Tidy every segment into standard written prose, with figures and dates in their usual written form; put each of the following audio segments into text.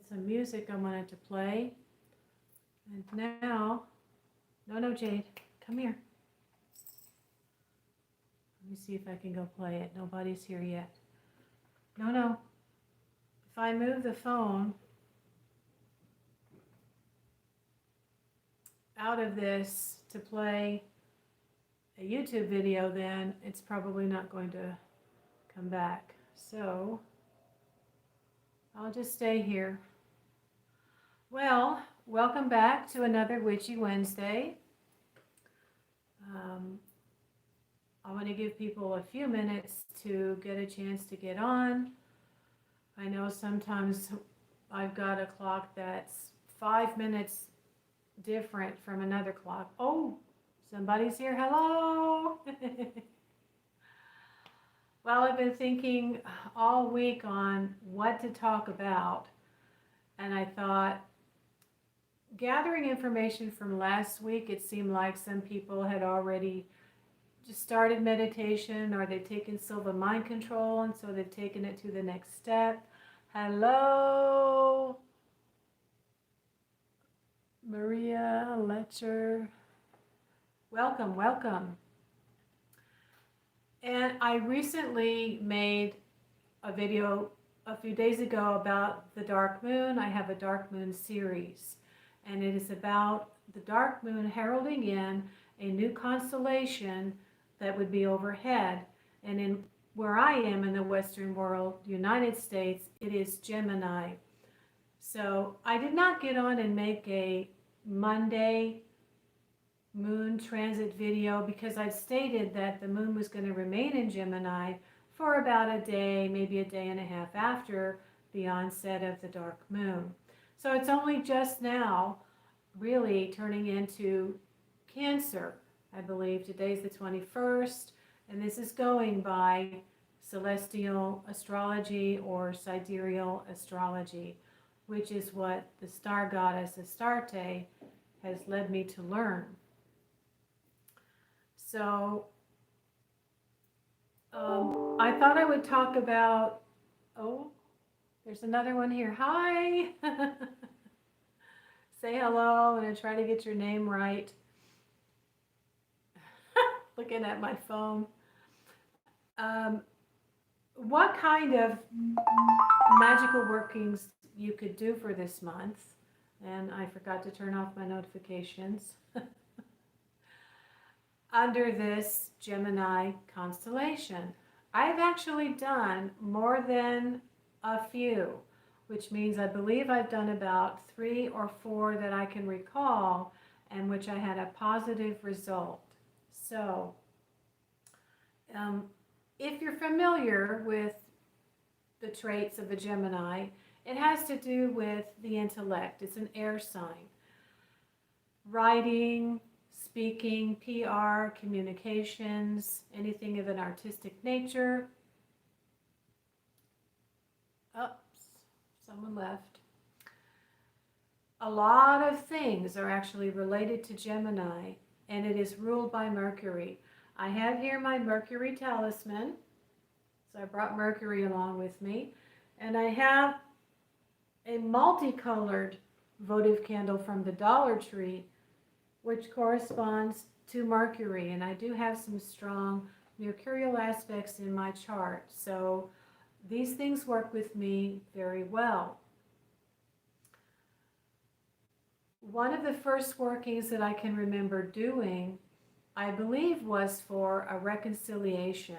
some music I wanted to play. And now, no, Jade, come here. Let me see if I can go play it. Nobody's here yet. No. If I move the phone out of this to play a YouTube video, then it's probably not going to come back. So I'll just stay here. Well, welcome back to another Witchy Wednesday. I want to give people a few minutes to get a chance to get on. I know sometimes I've got a clock that's 5 minutes different from another clock. Oh, somebody's here. Hello. Well, I've been thinking all week on what to talk about, and I thought, gathering information from last week, it seemed like some people had already just started meditation, or they've taken Silva mind control, and so they've taken it to the next step. Hello, Maria Letcher. Welcome. And I recently made a video a few days ago about the dark moon. I have a dark moon series, and it is about the dark moon heralding in a new constellation that would be overhead. And in where I am in the Western world, United States, it is Gemini. So I did not get on and make a Monday moon transit video because I'd stated that the moon was going to remain in Gemini for about a day, maybe a day and a half after the onset of the dark moon. So it's only just now really turning into Cancer. I believe today's the 21st, and this is going by celestial astrology or sidereal astrology, which is what the star goddess Astarte has led me to learn. So I thought I would talk about, oh, there's another one here. Hi. Say hello, and I try to get your name right. Looking at my phone. What kind of magical workings you could do for this month? And I forgot to turn off my notifications. Under this Gemini constellation, I've actually done more than a few, which means I believe I've done about 3 or 4 that I can recall, and which I had a positive result. So, if you're familiar with the traits of a Gemini, it has to do with the intellect. It's an air sign. Writing, speaking, PR, communications, anything of an artistic nature. Oops, someone left. A lot of things are actually related to Gemini, and it is ruled by Mercury. I have here my Mercury talisman, so I brought Mercury along with me, and I have a multicolored votive candle from the Dollar Tree, which corresponds to Mercury, and I do have some strong mercurial aspects in my chart, so these things work with me very well. One of the first workings that I can remember doing, I believe, was for a reconciliation.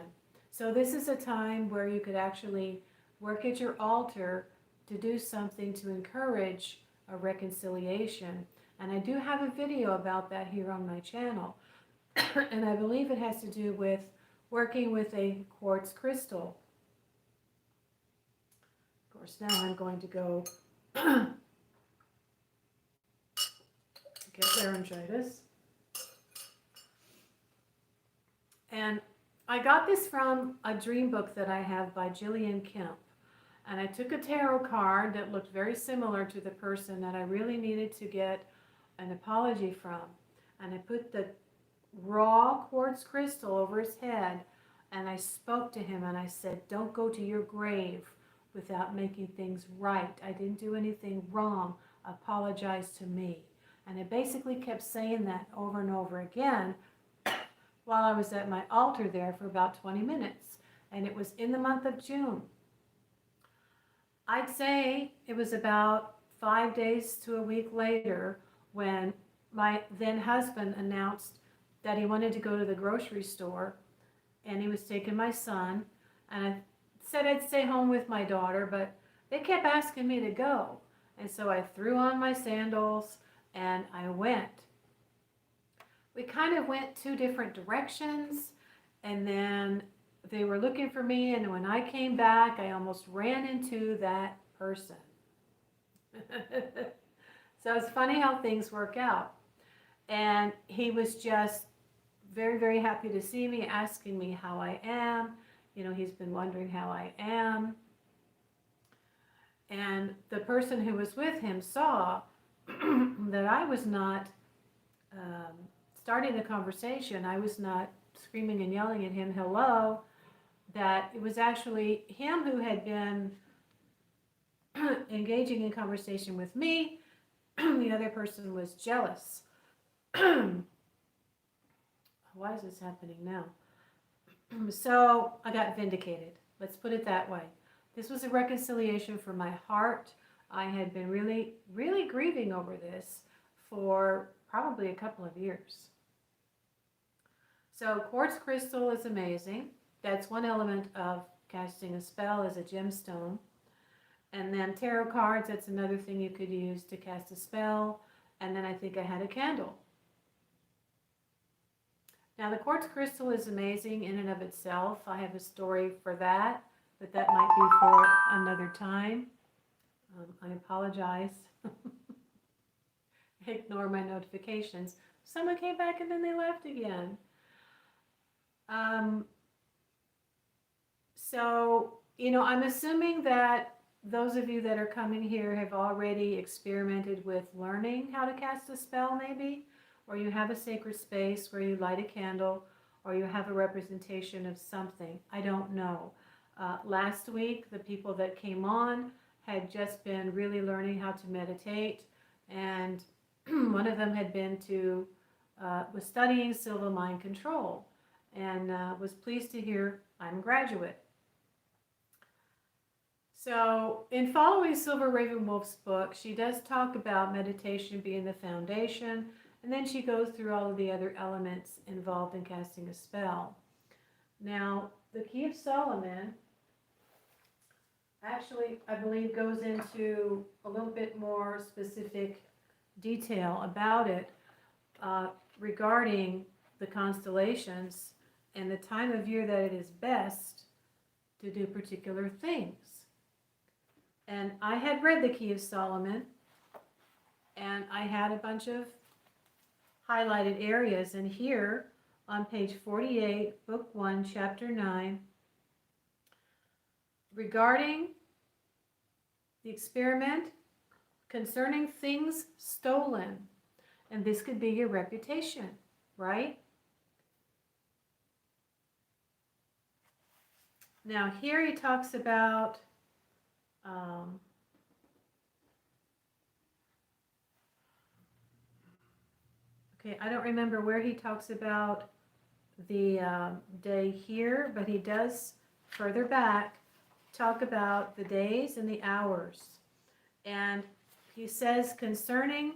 So this is a time where you could actually work at your altar to do something to encourage a reconciliation. And I do have a video about that here on my channel. And I believe it has to do with working with a quartz crystal. Of course, now I'm going to go get laryngitis. And I got this from a dream book that I have by Jillian Kemp. And I took a tarot card that looked very similar to the person that I really needed to get an apology from. And I put the raw quartz crystal over his head, and I spoke to him and I said, "Don't go to your grave without making things right. I didn't do anything wrong. Apologize to me. And I basically kept saying that over and over again while I was at my altar there for about 20 minutes. And it was in the month of June. I'd say it was about 5 days to a week later when my then husband announced that he wanted to go to the grocery store and he was taking my son. And I said I'd stay home with my daughter, but they kept asking me to go. And so I threw on my sandals and I went. We kind of went two different directions, and then they were looking for me, and when I came back, I almost ran into that person. So it's funny how things work out. And he was just very, very happy to see me, asking me how I am. You know, he's been wondering how I am. And the person who was with him saw that I was not starting the conversation. I was not screaming and yelling at him, hello, that it was actually him who had been engaging in conversation with me. The other person was jealous. Why is this happening now? So I got vindicated. Let's put it that way. This was a reconciliation for my heart. I had been really, really grieving over this for probably a couple of years. So quartz crystal is amazing. That's one element of casting a spell, is a gemstone. And then tarot cards, that's another thing you could use to cast a spell. And then I think I had a candle. Now the quartz crystal is amazing in and of itself. I have a story for that, but that might be for another time. I apologize. Ignore my notifications. Someone came back and then they left again. So, you know, I'm assuming that those of you that are coming here have already experimented with learning how to cast a spell maybe, or you have a sacred space where you light a candle, or you have a representation of something. I don't know. Last week, the people that came on had just been really learning how to meditate, and one of them had been to, was studying Silva mind control, and was pleased to hear I'm a graduate. So in following Silver Raven Wolf's book, she does talk about meditation being the foundation, and then she goes through all of the other elements involved in casting a spell. Now, the Key of Solomon actually, I believe, goes into a little bit more specific detail about it regarding the constellations and the time of year that it is best to do particular things. And I had read the Key of Solomon, and I had a bunch of highlighted areas. And here on page 48, book 1, chapter 9, regarding the experiment concerning things stolen. And this could be your reputation, right? Now here he talks about okay, I don't remember where he talks about the day here, but he does further back talk about the days and the hours. And he says concerning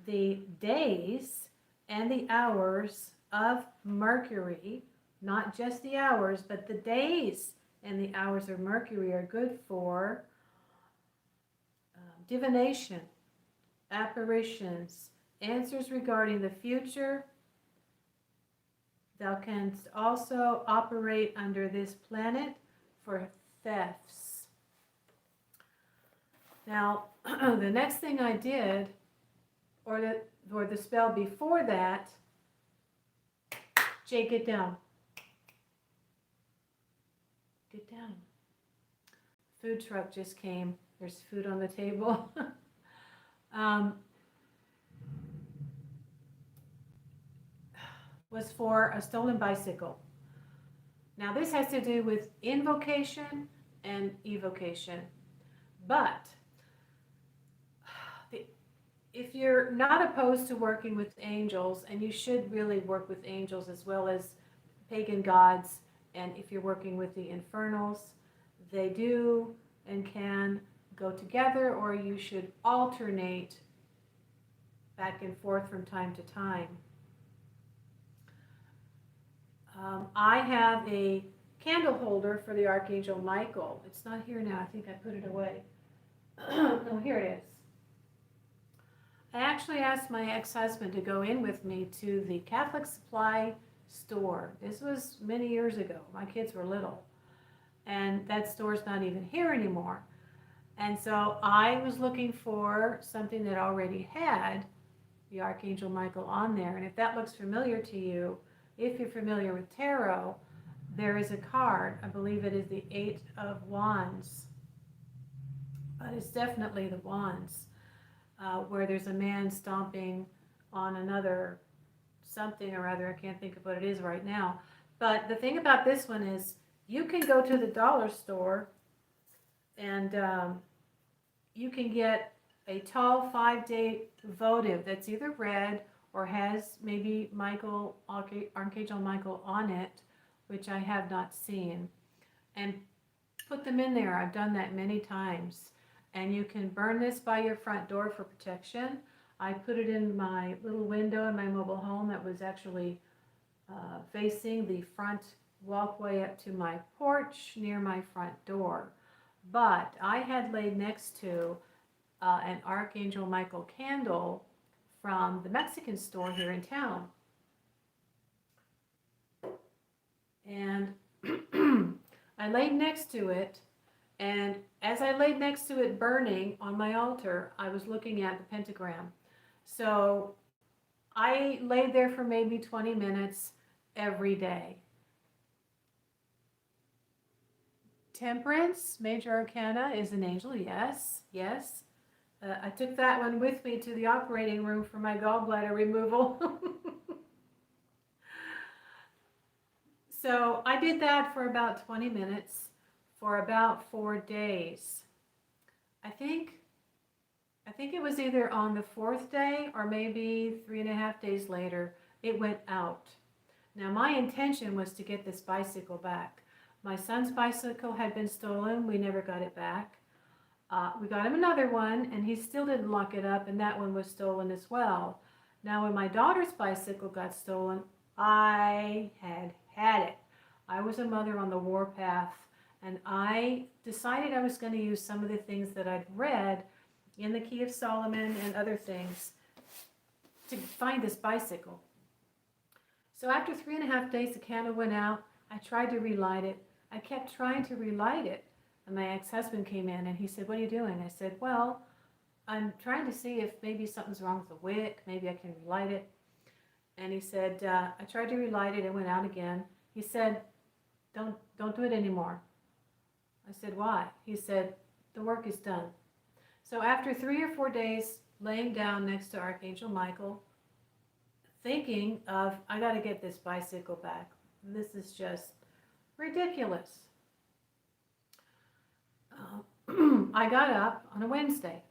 the days and the hours of Mercury, not just the hours, but the days and the hours of Mercury are good for divination, apparitions, answers regarding the future. Thou canst also operate under this planet for thefts. Now, the next thing I did, or the spell before that, Jay, get down. Get down. Food truck just came. There's food on the table. Was for a stolen bicycle. Now this has to do with invocation and evocation. But if you're not opposed to working with angels, and you should really work with angels as well as pagan gods, and if you're working with the infernals, they do and can go together, or you should alternate back and forth from time to time. I have a candle holder for the Archangel Michael. It's not here now. I think I put it away. No, here it is. I actually asked my ex-husband to go in with me to the Catholic supply store. This was many years ago. My kids were little. And that store's not even here anymore. And so I was looking for something that already had the Archangel Michael on there. And if that looks familiar to you, if you're familiar with tarot, there is a card. I believe it is the Eight of Wands. But it's definitely the Wands, where there's a man stomping on another something or other. I can't think of what it is right now. But the thing about this one is you can go to the dollar store and you can get a tall 5-day votive that's either red or has maybe Michael, Archangel Michael on it, which I have not seen, and put them in there. I've done that many times. And you can burn this by your front door for protection. I put it in my little window in my mobile home that was actually facing the front walkway up to my porch near my front door. But I had laid next to an Archangel Michael candle from the Mexican store here in town. And I laid next to it, and as I laid next to it burning on my altar, I was looking at the pentagram. So I laid there for maybe 20 minutes every day. Temperance, Major Arcana, is an angel. Yes, yes. I took that one with me to the operating room for my gallbladder removal. So I did that for about 20 minutes for about 4 days. I think it was either on the 4th day or maybe 3.5 days later, it went out. Now my intention was to get this bicycle back. My son's bicycle had been stolen. We never got it back. We got him another one, and he still didn't lock it up, and that one was stolen as well. Now when my daughter's bicycle got stolen, I had it. I was a mother on the warpath, and I decided I was going to use some of the things that I'd read in the Key of Solomon and other things to find this bicycle. So after 3.5 days, the candle went out. I tried to relight it. I kept trying to relight it. And my ex-husband came in and he said, "What are you doing?" I said, "Well, I'm trying to see if maybe something's wrong with the wick. Maybe I can relight it." And he said, I tried to relight it. It went out again. He said, don't do it anymore. I said, "Why?" He said, "The work is done." So after 3 or 4 days laying down next to Archangel Michael, thinking of, I got to get this bicycle back. This is just ridiculous. I got up on a Wednesday,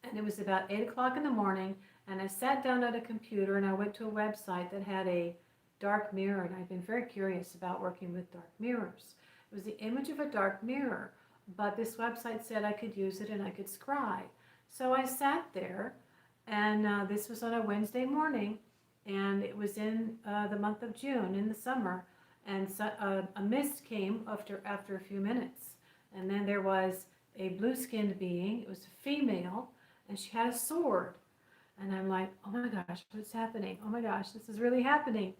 and it was about 8 o'clock in the morning, and I sat down at a computer and I went to a website that had a dark mirror, and I've been very curious about working with dark mirrors. It was the image of a dark mirror, but this website said I could use it and I could scry. So I sat there, and this was on a Wednesday morning, and it was in the month of June, in the summer, and so, a mist came after a few minutes. And then there was a blue-skinned being. It was a female, and she had a sword. And I'm like, oh my gosh, what's happening? Oh my gosh, this is really happening.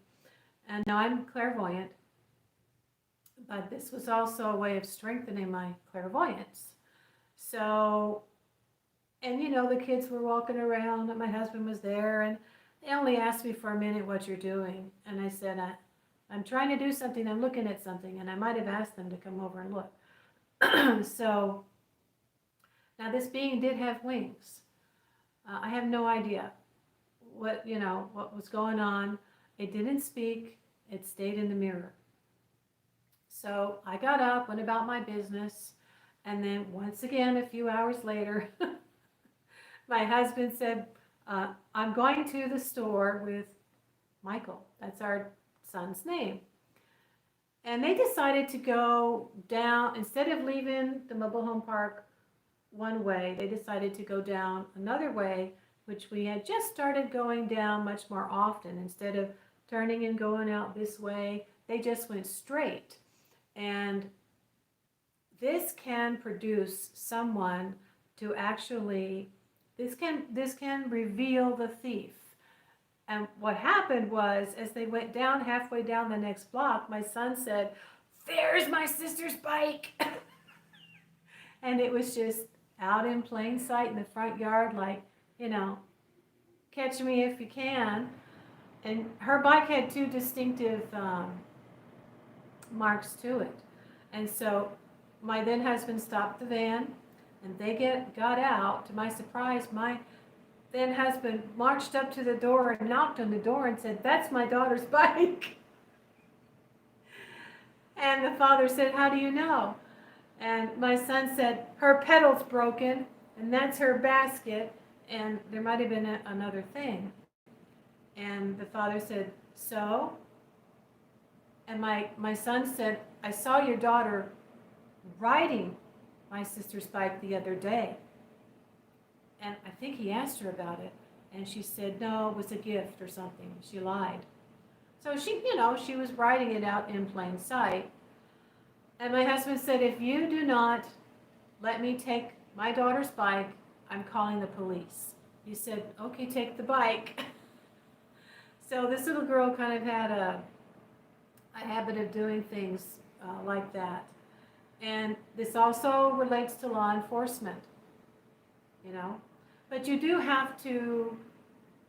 And now I'm clairvoyant, but this was also a way of strengthening my clairvoyance. So, and you know, the kids were walking around, and my husband was there, and they only asked me for a minute, "What you're doing?" And I said, I'm trying to do something, I'm looking at something, and I might have asked them to come over and look. So now this being did have wings. I have no idea what was going on. It didn't speak. It stayed in the mirror. So I got up, went about my business, and then once again, a few hours later, my husband said, I'm going to the store with Michael. That's our son's name. And they decided to go down, instead of leaving the mobile home park one way, they decided to go down another way, which we had just started going down much more often. Instead of turning and going out this way, they just went straight. And this can produce someone to actually, this can reveal the thief. And what happened was, as they went down, halfway down the next block, my son said, "There's my sister's bike." And it was just out in plain sight in the front yard, like, you know, catch me if you can. And her bike had two distinctive marks to it. And so my then husband stopped the van, and they got out. To my surprise, my then husband marched up to the door and knocked on the door and said, "That's my daughter's bike." And the father said, "How do you know?" And my son said, "Her pedal's broken, and that's her basket, and there might have been another thing." And the father said, "So?" And my son said, "I saw your daughter riding my sister's bike the other day." And I think he asked her about it, and she said, "No, it was a gift or something." She lied. So she was riding it out in plain sight. And my husband said, "If you do not let me take my daughter's bike, I'm calling the police." He said, "Okay, take the bike." So this little girl kind of had a habit of doing things like that. And this also relates to law enforcement, But you do have to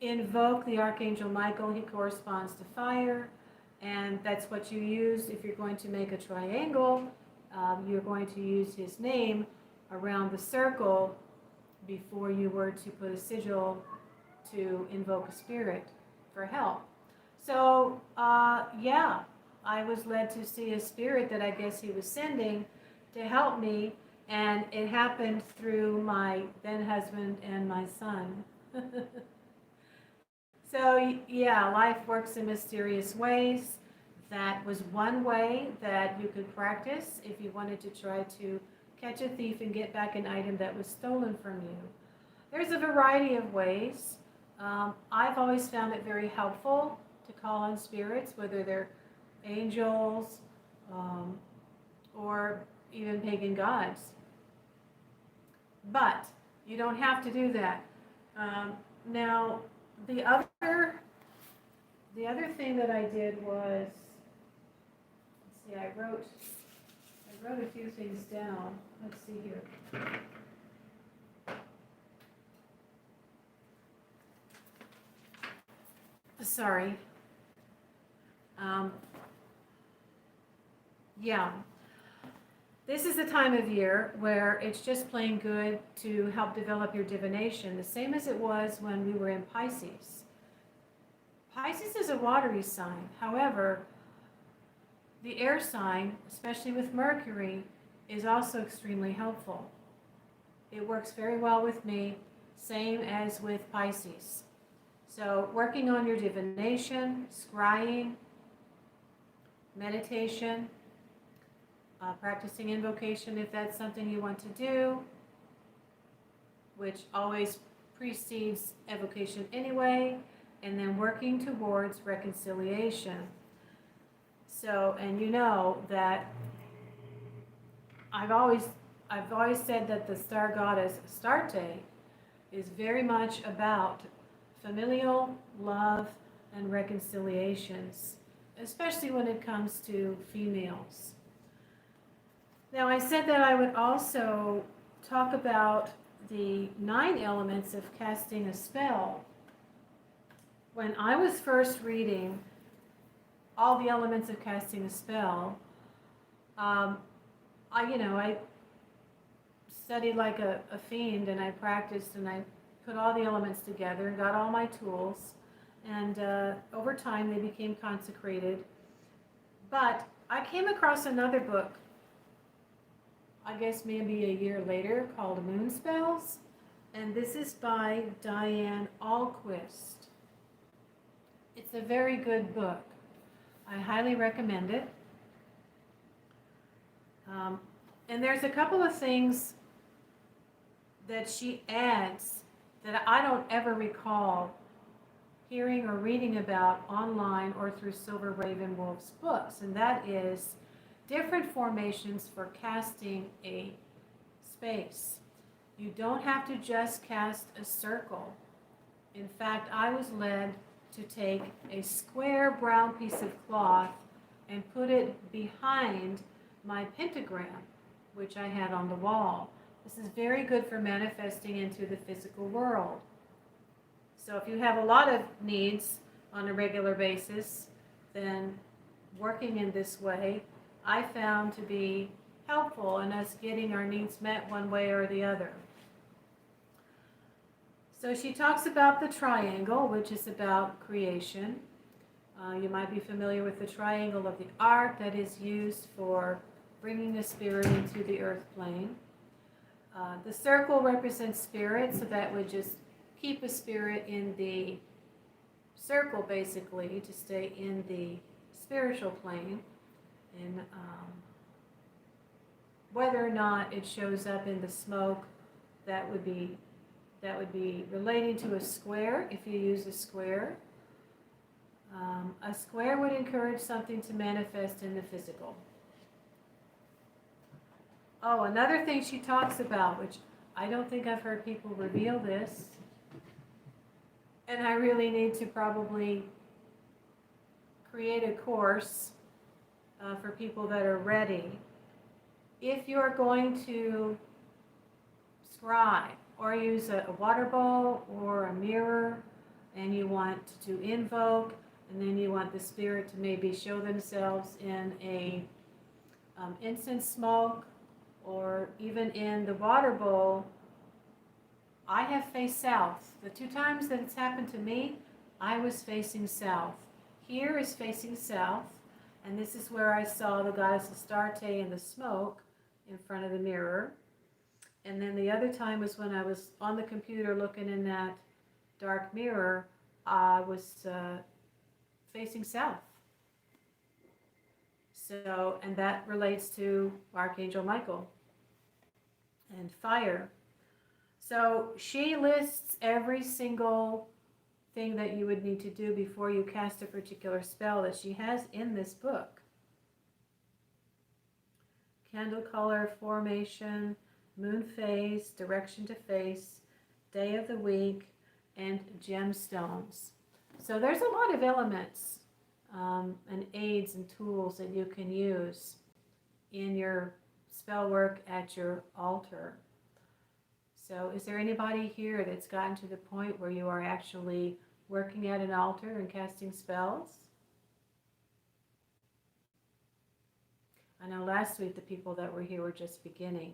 invoke the Archangel Michael. He corresponds to fire, and that's what you use if you're going to make a triangle. You're going to use his name around the circle before you were to put a sigil to invoke a spirit for help. So, I was led to see a spirit that I guess he was sending to help me, and it happened through my then husband and my son. So, life works in mysterious ways. That was one way that you could practice if you wanted to try to catch a thief and get back an item that was stolen from you. There's a variety of ways. I've always found it very helpful to call on spirits, whether they're angels or even pagan gods. But you don't have to do that. Now, the other thing that I did was, let's see, I wrote a few things down. Let's see here. Sorry. This is the time of year where it's just plain good to help develop your divination, the same as it was when we were in Pisces. Pisces is a watery sign. However, the air sign, especially with Mercury, is also extremely helpful. It works very well with me, same as with Pisces. So working on your divination, scrying, meditation, practicing invocation if that's something you want to do, which always precedes evocation anyway, and then working towards reconciliation. So, and you know that I've always said that the star goddess Astarte is very much about familial love and reconciliations, especially when it comes to females. Now, I said that I would also talk about the 9 elements of casting a spell. When I was first reading all the elements of casting a spell, I studied like a fiend, and I practiced, and I put all the elements together and got all my tools, and over time they became consecrated. But I came across another book, I guess maybe a year later, called Moon Spells. And this is by Diane Alquist. It's a very good book. I highly recommend it. And there's a couple of things that she adds that I don't ever recall hearing or reading about online or through Silver Raven Wolf's books, and that is different formations for casting a space. You don't have to just cast a circle. In fact, I was led to take a square brown piece of cloth and put it behind my pentagram, which I had on the wall. This is very good for manifesting into the physical world. So if you have a lot of needs on a regular basis, then working in this way, I found to be helpful in us getting our needs met one way or the other. So she talks about the triangle, which is about creation. You might be familiar with the triangle of the arc that is used for bringing a spirit into the earth plane. The circle represents spirit, so that would just keep a spirit in the circle, basically, to stay in the spiritual plane. And whether or not it shows up in the smoke, that would be relating to a square, if you use a square. A square would encourage something to manifest in the physical. Oh, another thing she talks about, which I don't think I've heard people reveal this, and I really need to probably create a course for people that are ready. If you're going to scribe or use a water bowl or a mirror, and you want to invoke, and then you want the spirit to maybe show themselves in a incense smoke, or even in the water bowl, I have faced south. The 2 times that it's happened to me, I was facing south. Here is facing south, and this is where I saw the goddess Astarte in the smoke in front of the mirror. And then the other time was when I was on the computer looking in that dark mirror. I was facing south. So, and that relates to Archangel Michael and fire. So she lists every single thing that you would need to do before you cast a particular spell that she has in this book. Candle color, formation, moon phase, direction to face, day of the week, and gemstones. So there's a lot of elements and aids and tools that you can use in your spell work at your altar. So is there anybody here that's gotten to the point where you are actually working at an altar and casting spells? I know last week the people that were here were just beginning.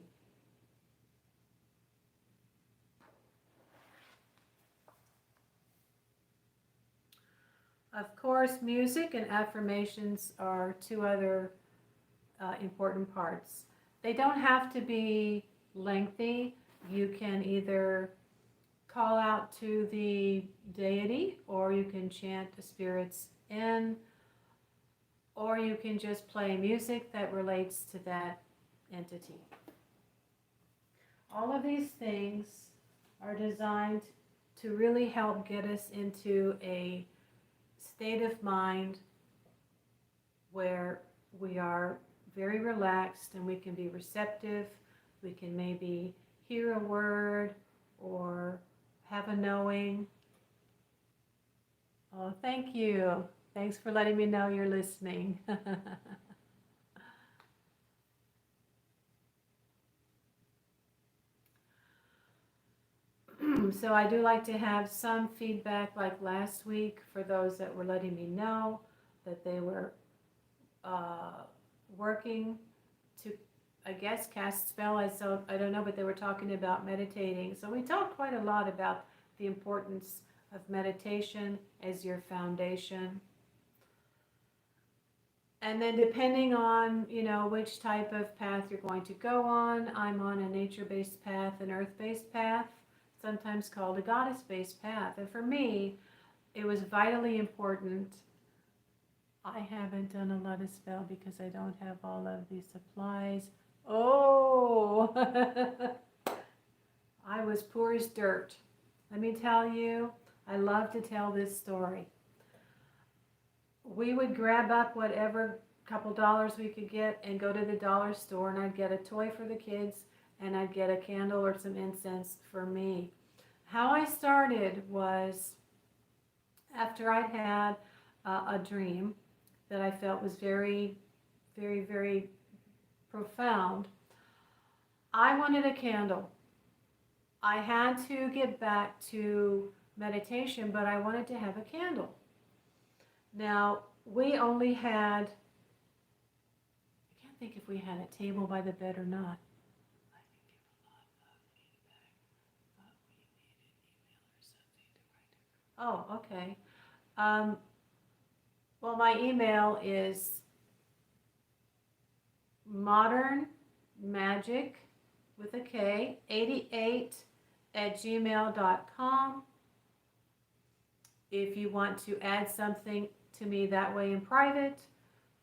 Of course, music and affirmations are 2 other important parts. They don't have to be lengthy. You can either call out to the deity, or you can chant the spirits in, or you can just play music that relates to that entity. All of these things are designed to really help get us into a state of mind where we are very relaxed and we can be receptive. We can maybe hear a word or have a knowing. Oh, thank you. Thanks for letting me know you're listening. So I do like to have some feedback, like last week, for those that were letting me know that they were working to, I guess, cast spell. I don't know, but they were talking about meditating. So we talked quite a lot about the importance of meditation as your foundation. And then depending on, which type of path you're going to go on, I'm on a nature-based path, an earth-based path, sometimes called a goddess-based path. And for me, it was vitally important. I haven't done a lot of spell because I don't have all of these supplies. Oh, I was poor as dirt. Let me tell you, I love to tell this story. We would grab up whatever couple dollars we could get and go to the dollar store, and I'd get a toy for the kids and I'd get a candle or some incense for me. How I started was after I'd had a dream that I felt was very, very, very profound. I wanted a candle. I had to get back to meditation, but I wanted to have a candle. Now, we only had, I can't think if we had a table by the bed or not. I can give a lot of feedback, but we need an email or something to write it. Oh, okay. Well, my email is modernmagic with a K 88@gmail.com. If you want to add something to me that way in private,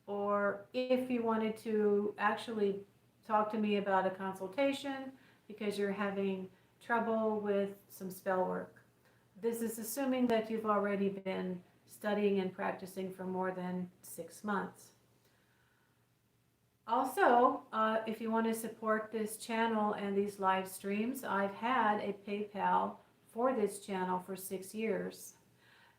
or if you wanted to actually talk to me about a consultation because you're having trouble with some spell work. This is assuming that you've already been studying and practicing for more than 6 months. Also, if you want to support this channel and these live streams, I've had a PayPal for this channel for 6 years.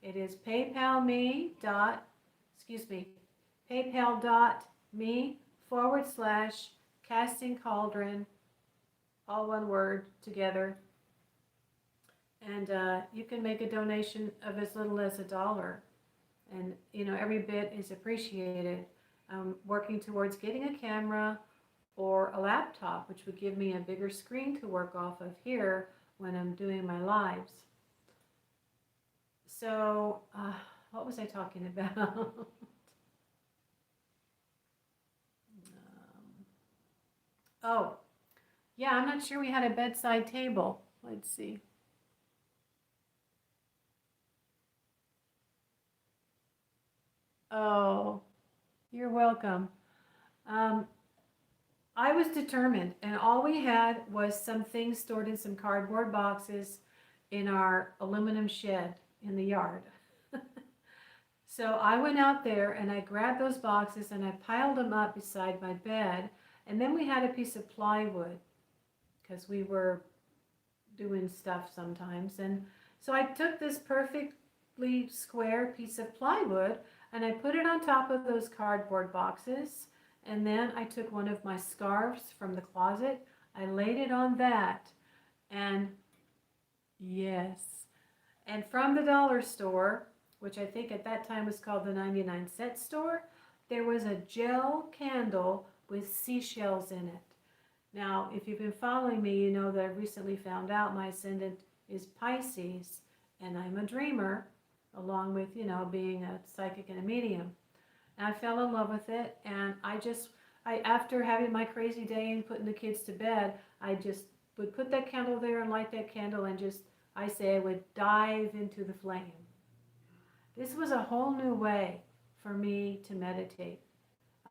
It is paypal.me/casting cauldron, all one word together. And you can make a donation of as little as $1. And, every bit is appreciated. I'm working towards getting a camera or a laptop, which would give me a bigger screen to work off of here when I'm doing my lives. So, what was I talking about? Oh, yeah, I'm not sure we had a bedside table. Let's see. Oh, you're welcome. I was determined, and all we had was some things stored in some cardboard boxes in our aluminum shed in the yard. So I went out there and I grabbed those boxes and I piled them up beside my bed. And then we had a piece of plywood because we were doing stuff sometimes. And so I took this perfectly square piece of plywood and I put it on top of those cardboard boxes. And then I took one of my scarves from the closet. I laid it on that. And yes. And from the dollar store, which I think at that time was called the 99-cent store, there was a gel candle with seashells in it. Now, if you've been following me, you know that I recently found out my ascendant is Pisces, and I'm a dreamer, along with, being a psychic and a medium. And I fell in love with it, and after having my crazy day and putting the kids to bed, I just would put that candle there and light that candle and I would dive into the flame. This was a whole new way for me to meditate.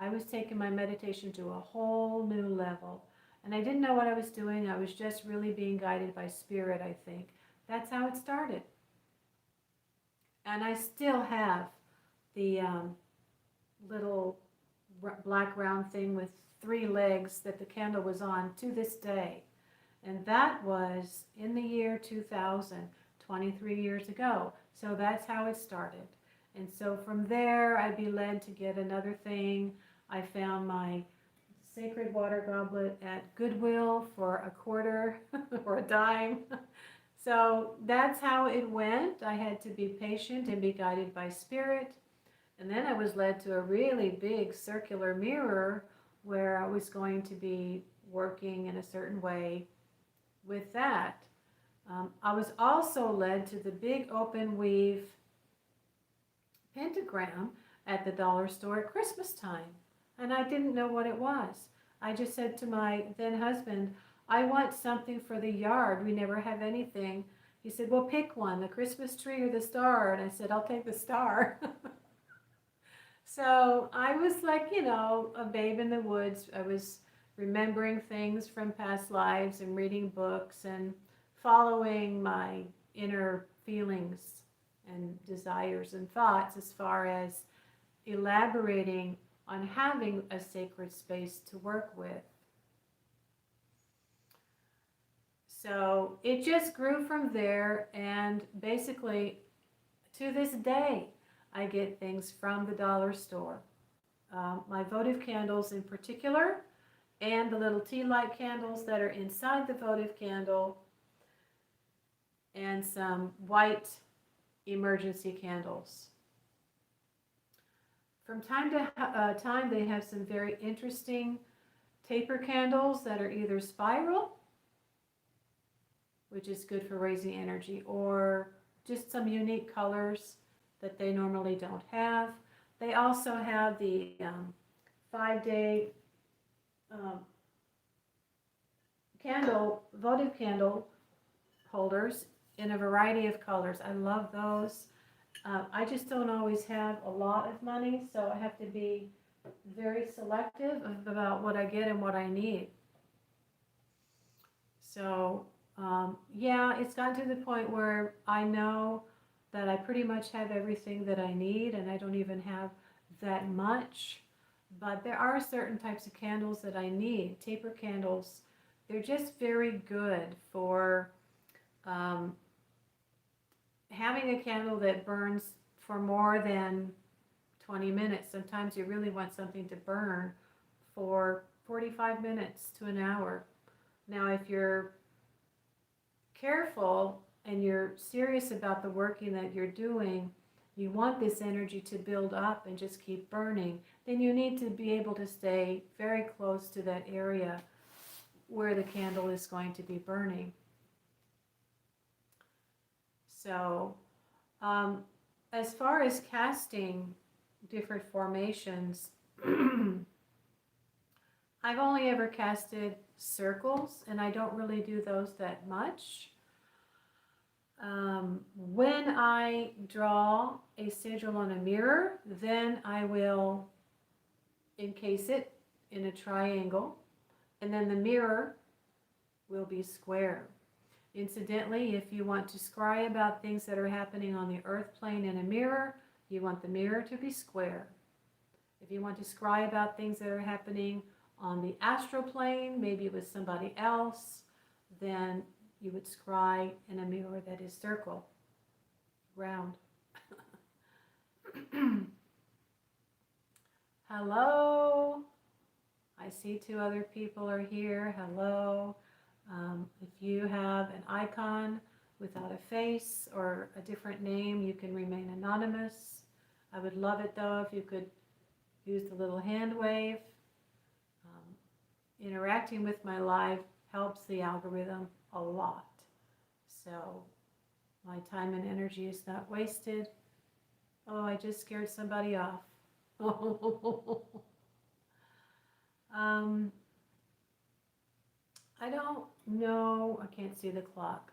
I was taking my meditation to a whole new level. And I didn't know what I was doing. I was just really being guided by spirit, I think. That's how it started. And I still have the little black round thing with 3 legs that the candle was on to this day. And that was in the year 2000, 23 years ago. So that's how it started. And so from there, I'd be led to get another thing. I found my sacred water goblet at Goodwill for $0.25 or a dime. So that's how it went. I had to be patient and be guided by spirit. And then I was led to a really big circular mirror where I was going to be working in a certain way with that. I was also led to the big open weave pentagram at the dollar store at Christmas time. And I didn't know what it was. I just said to my then husband, I want something for the yard. We never have anything. He said, well, pick one, the Christmas tree or the star. And I said, I'll take the star. So I was like, a babe in the woods. I was remembering things from past lives and reading books and following my inner feelings and desires and thoughts as far as elaborating on having a sacred space to work with. So it just grew from there, and basically to this day I get things from the dollar store. My votive candles in particular, and the little tea light candles that are inside the votive candle, and some white emergency candles. From time to time, they have some very interesting taper candles that are either spiral, which is good for raising energy, or just some unique colors that they normally don't have. They also have the 5-day votive candle holders in a variety of colors. I love those. I just don't always have a lot of money, so I have to be very selective about what I get and what I need. So yeah, it's gotten to the point where I know that I pretty much have everything that I need, and I don't even have that much. But there are certain types of candles that I need. Taper candles, they're just very good for having a candle that burns for more than 20 minutes. Sometimes you really want something to burn for 45 minutes to an hour. Now, if you're careful and you're serious about the working that you're doing, you want this energy to build up and just keep burning, then you need to be able to stay very close to that area where the candle is going to be burning. So as far as casting different formations, I've only ever casted circles, and I don't really do those that much. When I draw a sigil on a mirror, then I will encase it in a triangle, and then the mirror will be square. Incidentally, if you want to scry about things that are happening on the earth plane in a mirror, you want the mirror to be square. If you want to scry about things that are happening on the astral plane, maybe with somebody else, then you would scry in a mirror that is circle, round. Hello. I see 2 other people are here. Hello. If you have an icon without a face or a different name, you can remain anonymous. I would love it though if you could use the little hand wave. Interacting with my live helps the algorithm a lot. So my time and energy is not wasted. Oh, I just scared somebody off. I don't know. I can't see the clock.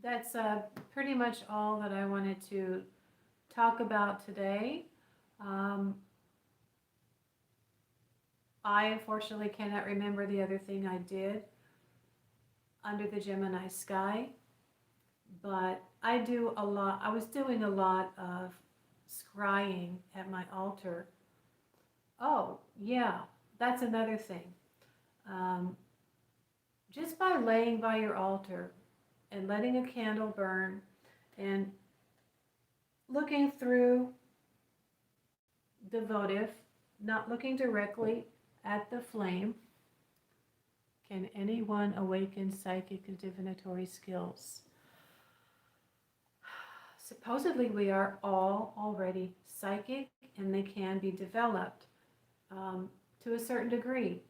That's pretty much all that I wanted to talk about today. I unfortunately cannot remember the other thing I did under the Gemini sky, but I do a lot. I was doing a lot of scrying at my altar. Oh, yeah, that's another thing. Just by laying by your altar and letting a candle burn and looking through the votive, not looking directly at the flame. Can anyone awaken psychic and divinatory skills? Supposedly we are all already psychic, and they can be developed to a certain degree.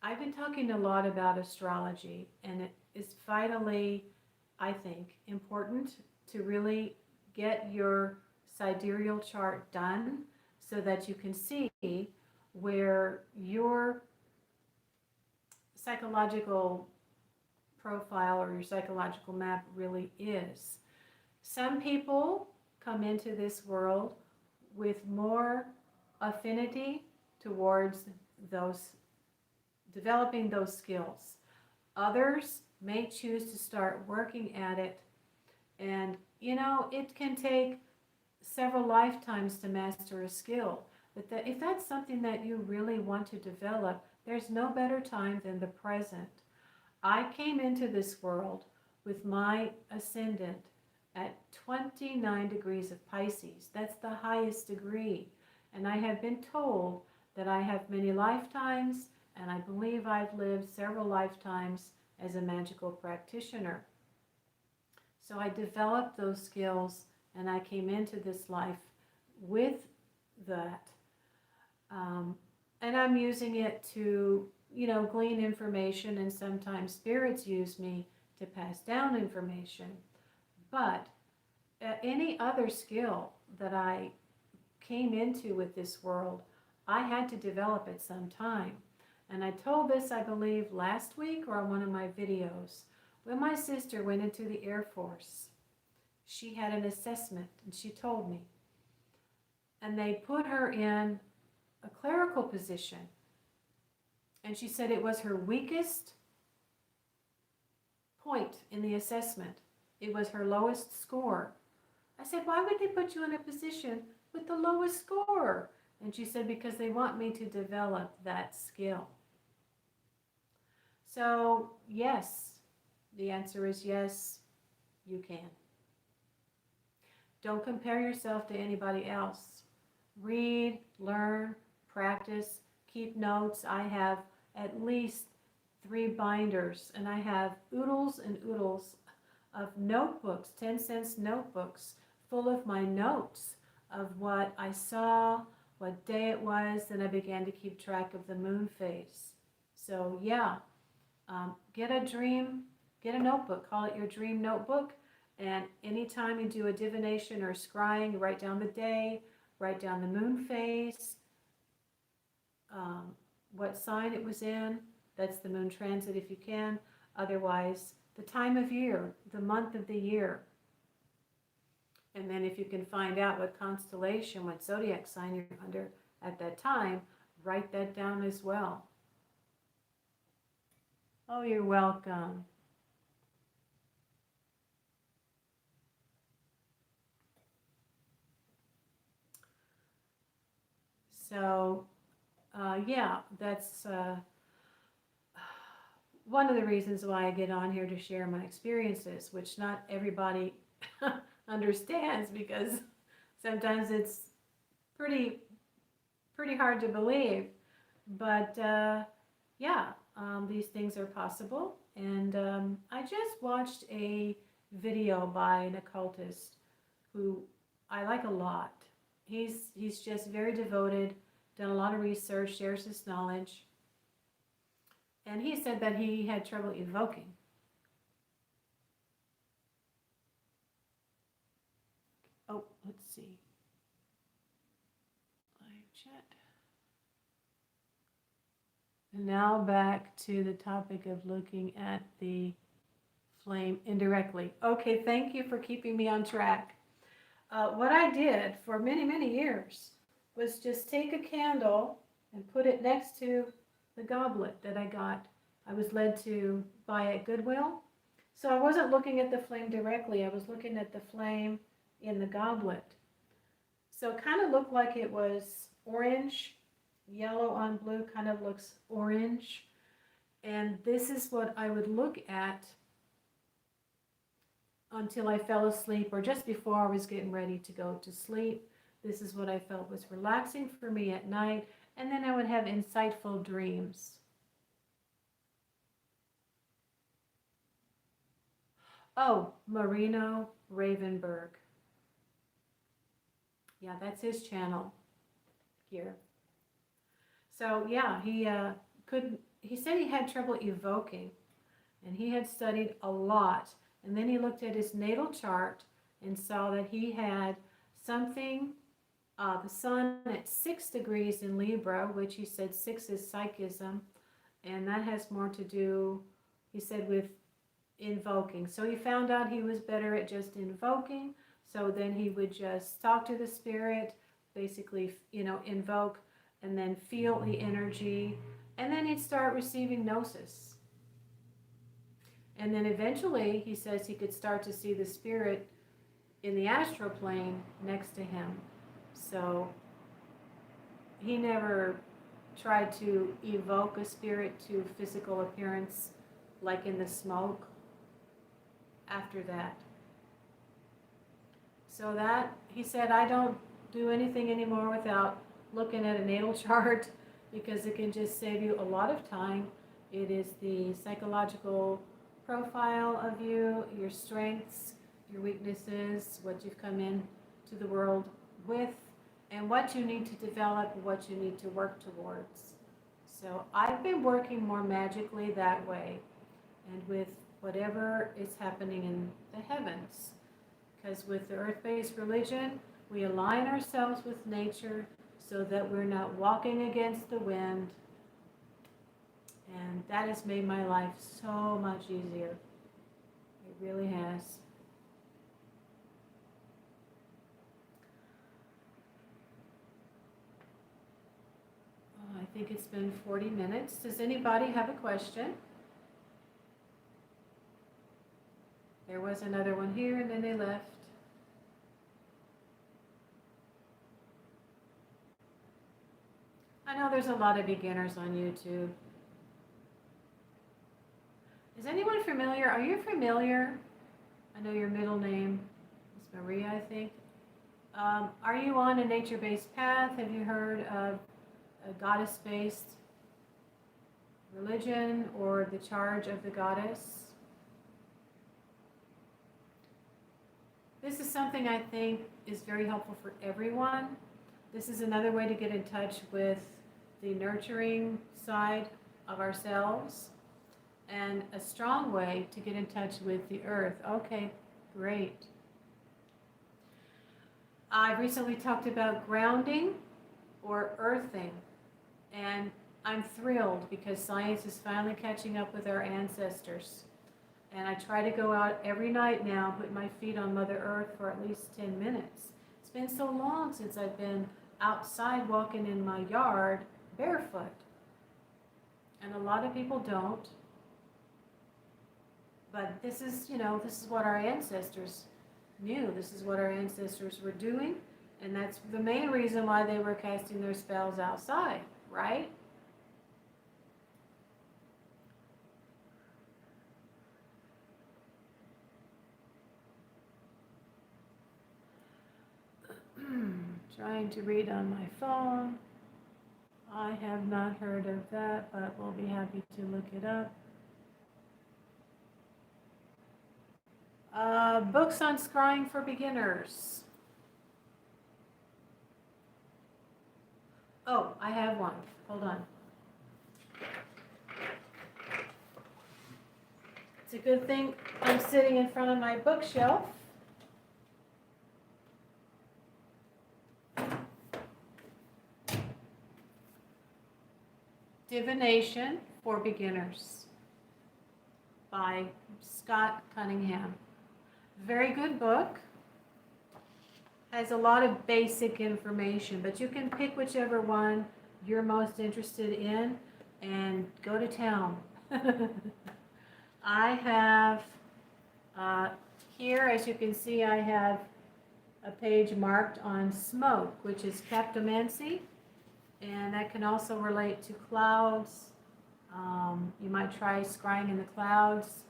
I've been talking a lot about astrology, and it is vitally, I think, important to really get your sidereal chart done so that you can see where your psychological profile or your psychological map really is. Some people come into this world with more affinity towards those developing those skills. Others may choose to start working at it, and it can take several lifetimes to master a skill. But if that's something that you really want to develop, there's no better time than the present. I came into this world with my ascendant at 29 degrees of Pisces. That's the highest degree. And I have been told that I have many lifetimes, and I believe I've lived several lifetimes as a magical practitioner. So I developed those skills, and I came into this life with that. And I'm using it to, glean information, and sometimes spirits use me to pass down information. But any other skill that I came into with this world, I had to develop at some time. And I told this, I believe, last week or on one of my videos. When my sister went into the Air Force, she had an assessment, and she told me. And they put her in a clerical position. And she said it was her weakest point in the assessment. It was her lowest score. I said, why would they put you in a position with the lowest score? And she said, because they want me to develop that skill. So, yes, the answer is yes, you can. Don't compare yourself to anybody else. Read, learn, practice, keep notes. I have at least 3 binders, and I have oodles and oodles of notebooks, 10-cent notebooks, full of my notes of what I saw, what day it was, and I began to keep track of the moon phase. So yeah, get a notebook, call it your dream notebook, and anytime you do a divination or scrying, write down the day, write down the moon phase, what sign it was in, that's the moon transit if you can, otherwise the time of year, the month of the year. And then if you can find out what constellation, what zodiac sign you're under at that time, write that down as well. Oh, you're welcome. So, yeah, that's one of the reasons why I get on here to share my experiences, which not everybody understands, because sometimes it's pretty hard to believe. But yeah, these things are possible. And I just watched a video by an occultist who I like a lot. He's just very devoted, done a lot of research, shares his knowledge. And he said that he had trouble evoking. Oh, let's see. Live chat. And now back to the topic of looking at the flame indirectly. Okay, thank you for keeping me on track. What I did for many, many years was just take a candle and put it next to the goblet that I was led to buy at Goodwill. So I wasn't looking at the flame directly, I was looking at the flame in the goblet. So it kind of looked like it was orange, yellow on blue, kind of looks orange. And this is what I would look at until I fell asleep, or just before I was getting ready to go to sleep. This is what I felt was relaxing for me at night, and then I would have insightful dreams. Oh, Marino Ravenberg. Yeah, that's his channel here. So yeah, he said he had trouble evoking, and he had studied a lot. And then he looked at his natal chart and saw that he had something, the sun at 6 degrees in Libra, which he said 6 is psychism, and that has more to do, he said, with invoking. So he found out he was better at just invoking, so then he would just talk to the spirit, basically, invoke, and then feel the energy, and then he'd start receiving gnosis. And then eventually, he says he could start to see the spirit in the astral plane next to him. So he never tried to evoke a spirit to physical appearance like in the smoke after that. So that, he said, I don't do anything anymore without looking at a natal chart, because it can just save you a lot of time. It is the psychological profile of you, your strengths, your weaknesses, what you've come in to the world with, and what you need to develop, what you need to work towards. So I've been working more magically that way, and with whatever is happening in the heavens. Because with the earth-based religion, we align ourselves with nature so that we're not walking against the wind. And that has made my life so much easier. It really has. Oh, I think it's been 40 minutes. Does anybody have a question? There was another one here and then they left. I know there's a lot of beginners on YouTube. Is anyone familiar? Are you familiar? I know your middle name is Maria, I think. Are you on a nature-based path? Have you heard of a goddess-based religion or the charge of the goddess? This is something I think is very helpful for everyone. This is another way to get in touch with the nurturing side of ourselves, and a strong way to get in touch with the earth. Okay, great. I recently talked about grounding or earthing, and I'm thrilled because science is finally catching up with our ancestors. And I try to go out every night now, put my feet on Mother Earth for at least 10 minutes. It's been so long since I've been outside walking in my yard barefoot. And a lot of people don't. But this is, this is what our ancestors knew. This is what our ancestors were doing. And that's the main reason why they were casting their spells outside, right? Trying to read on my phone. I have not heard of that, but we'll be happy to look it up. Books on scrying for beginners. Oh, I have one. Hold on. It's a good thing I'm sitting in front of my bookshelf. Divination for Beginners by Scott Cunningham. Very good book. Has a lot of basic information, but you can pick whichever one you're most interested in and go to town. I have here, as you can see, I have a page marked on smoke, which is captomancy. And that can also relate to clouds. You might try scrying in the clouds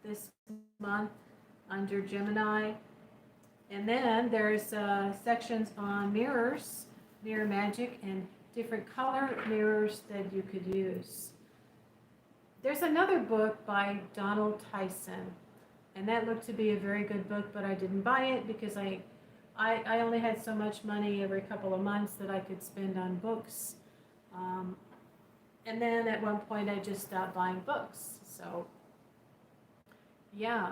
this month under Gemini. And then there's sections on mirrors, mirror magic, and different color mirrors that you could use. There's another book by Donald Tyson, and that looked to be a very good book, but I didn't buy it because I only had so much money every couple of months that I could spend on books. And then at one point I just stopped buying books. So yeah,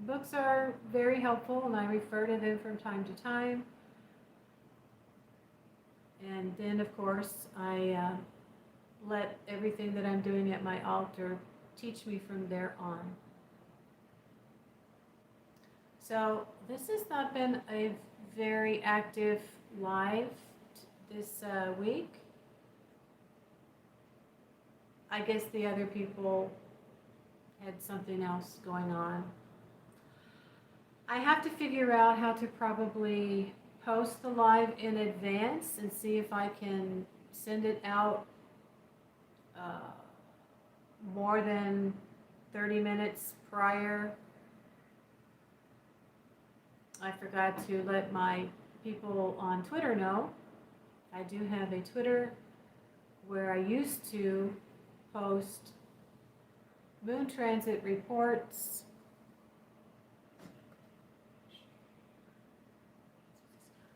Books are very helpful, and I refer to them from time to time. And then, of course, I let everything that I'm doing at my altar teach me from there on. So this has not been a very active live this week. I guess the other people had something else going on. I have to figure out how to probably post the live in advance and see if I can send it out more than 30 minutes prior. I forgot to let my people on Twitter know. I do have a Twitter where I used to post moon transit reports.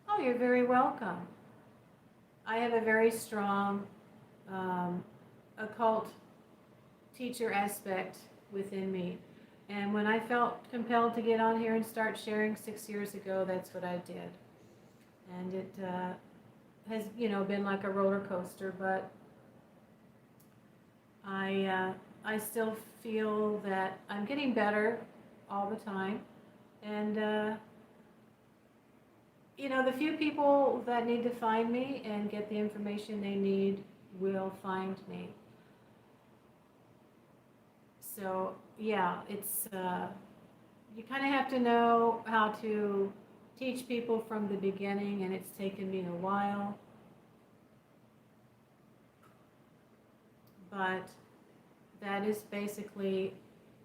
Oh, you're very welcome. I have a very strong occult teacher aspect within me. And when I felt compelled to get on here and start sharing 6 years ago, that's what I did. And it has, been like a roller coaster, but I still feel that I'm getting better all the time. And, the few people that need to find me and get the information they need will find me. So, yeah, it's, you kind of have to know how to teach people from the beginning, and it's taken me a while. But that is basically,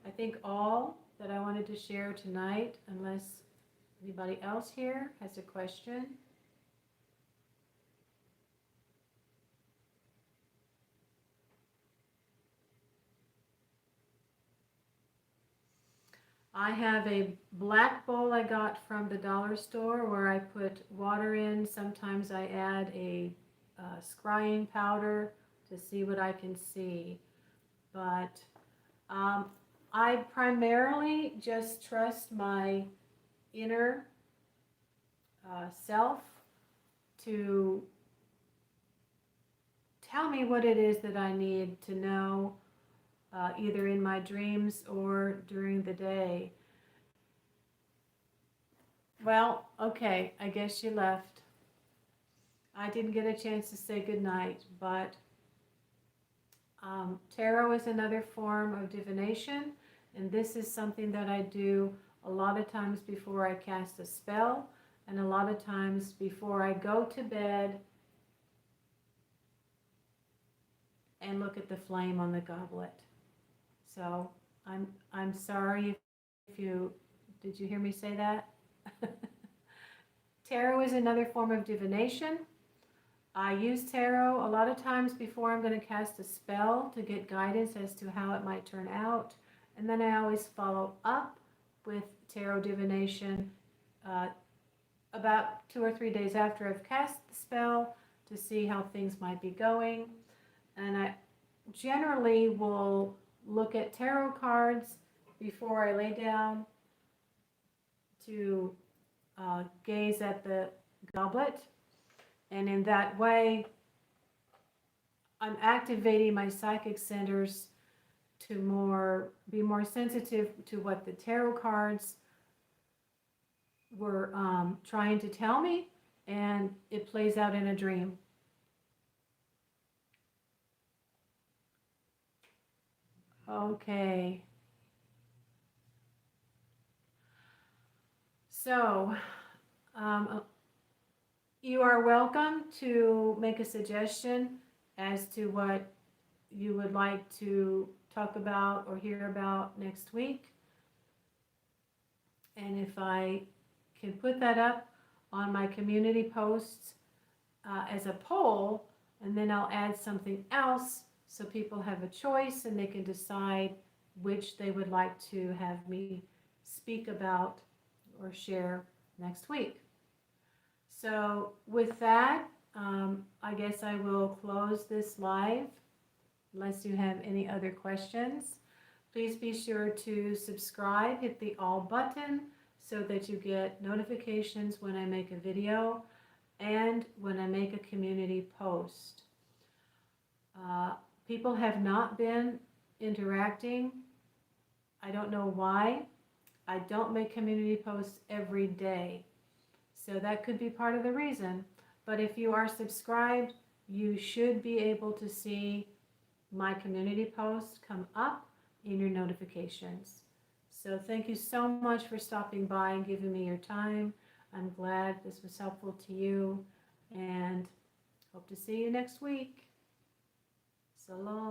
I think, all that I wanted to share tonight, unless anybody else here has a question. I have a black bowl I got from the dollar store where I put water in. Sometimes I add a scrying powder to see what I can see. But I primarily just trust my inner self to tell me what it is that I need to know, either in my dreams or during the day. Well, okay, I guess you left. I didn't get a chance to say goodnight, but tarot is another form of divination, and this is something that I do a lot of times before I cast a spell, and a lot of times before I go to bed and look at the flame on the goblet. So I'm sorry if you did you hear me say that? Tarot is another form of divination. I use tarot a lot of times before I'm going to cast a spell to get guidance as to how it might turn out. And then I always follow up with tarot divination about 2 or 3 days after I've cast the spell to see how things might be going. And I generally will look at tarot cards before I lay down to gaze at the goblet. And in that way, I'm activating my psychic centers to be more sensitive to what the tarot cards were trying to tell me, and it plays out in a dream. Okay. So, you are welcome to make a suggestion as to what you would like to talk about or hear about next week. And if I can put that up on my community posts as a poll, and then I'll add something else so people have a choice and they can decide which they would like to have me speak about or share next week. So with that, I guess I will close this live unless you have any other questions. Please be sure to subscribe, hit the all button so that you get notifications when I make a video and when I make a community post. People have not been interacting. I don't know why. I don't make community posts every day, so that could be part of the reason. But if you are subscribed, you should be able to see my community posts come up in your notifications. So thank you so much for stopping by and giving me your time. I'm glad this was helpful to you, and hope to see you next week. So long.